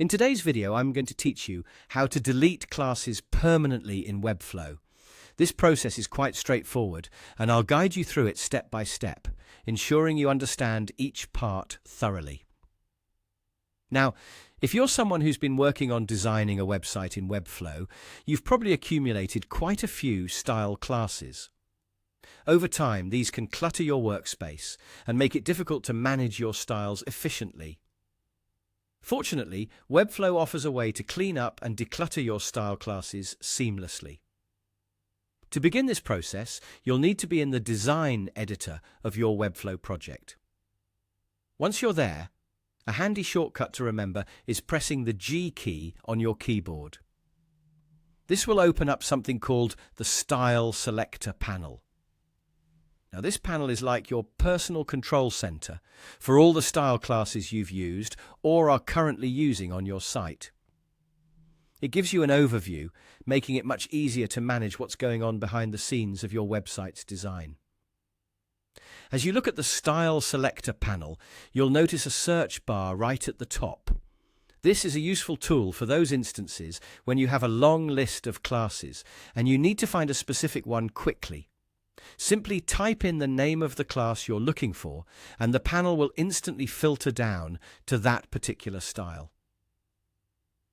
In today's video, I'm going to teach you how to delete classes permanently in Webflow. This process is quite straightforward, and I'll guide you through it step by step, ensuring you understand each part thoroughly. Now, if you're someone who's been working on designing a website in Webflow, you've probably accumulated quite a few style classes. Over time, these can clutter your workspace and make it difficult to manage your styles efficiently. Fortunately, Webflow offers a way to clean up and declutter your style classes seamlessly. To begin this process, you'll need to be in the design editor of your Webflow project. Once you're there, a handy shortcut to remember is pressing the G key on your keyboard. This will open up something called the Style Selector panel. Now, this panel is like your personal control center for all the style classes you've used or are currently using on your site. It gives you an overview, making it much easier to manage what's going on behind the scenes of your website's design. As you look at the Style Selector panel, you'll notice a search bar right at the top. This is a useful tool for those instances when you have a long list of classes and you need to find a specific one quickly. Simply type in the name of the class you're looking for, and the panel will instantly filter down to that particular style.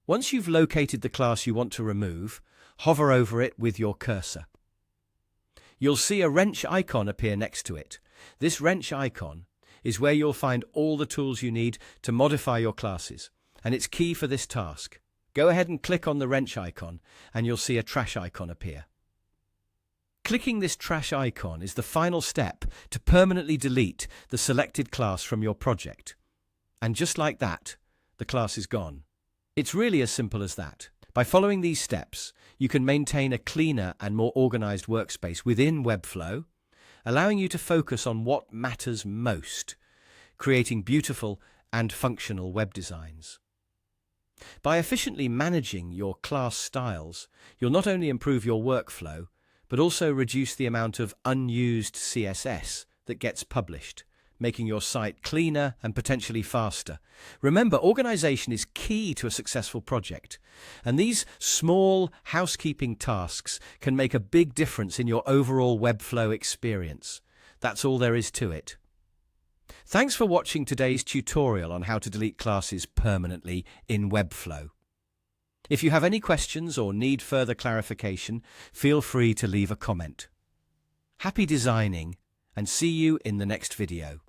Once you've located the class you want to remove, hover over it with your cursor. You'll see a wrench icon appear next to it. This wrench icon is where you'll find all the tools you need to modify your classes, and it's key for this task. Go ahead and click on the wrench icon, and you'll see a trash icon appear. Clicking this trash icon is the final step to permanently delete the selected class from your project. And just like that, the class is gone. It's really as simple as that. By following these steps, you can maintain a cleaner and more organized workspace within Webflow, allowing you to focus on what matters most, creating beautiful and functional web designs. By efficiently managing your class styles, you'll not only improve your workflow, but also reduce the amount of unused CSS that gets published, making your site cleaner and potentially faster. Remember, organization is key to a successful project, and these small housekeeping tasks can make a big difference in your overall Webflow experience. That's all there is to it. Thanks for watching today's tutorial on how to delete classes permanently in Webflow. If you have any questions or need further clarification, feel free to leave a comment. Happy designing, and see you in the next video.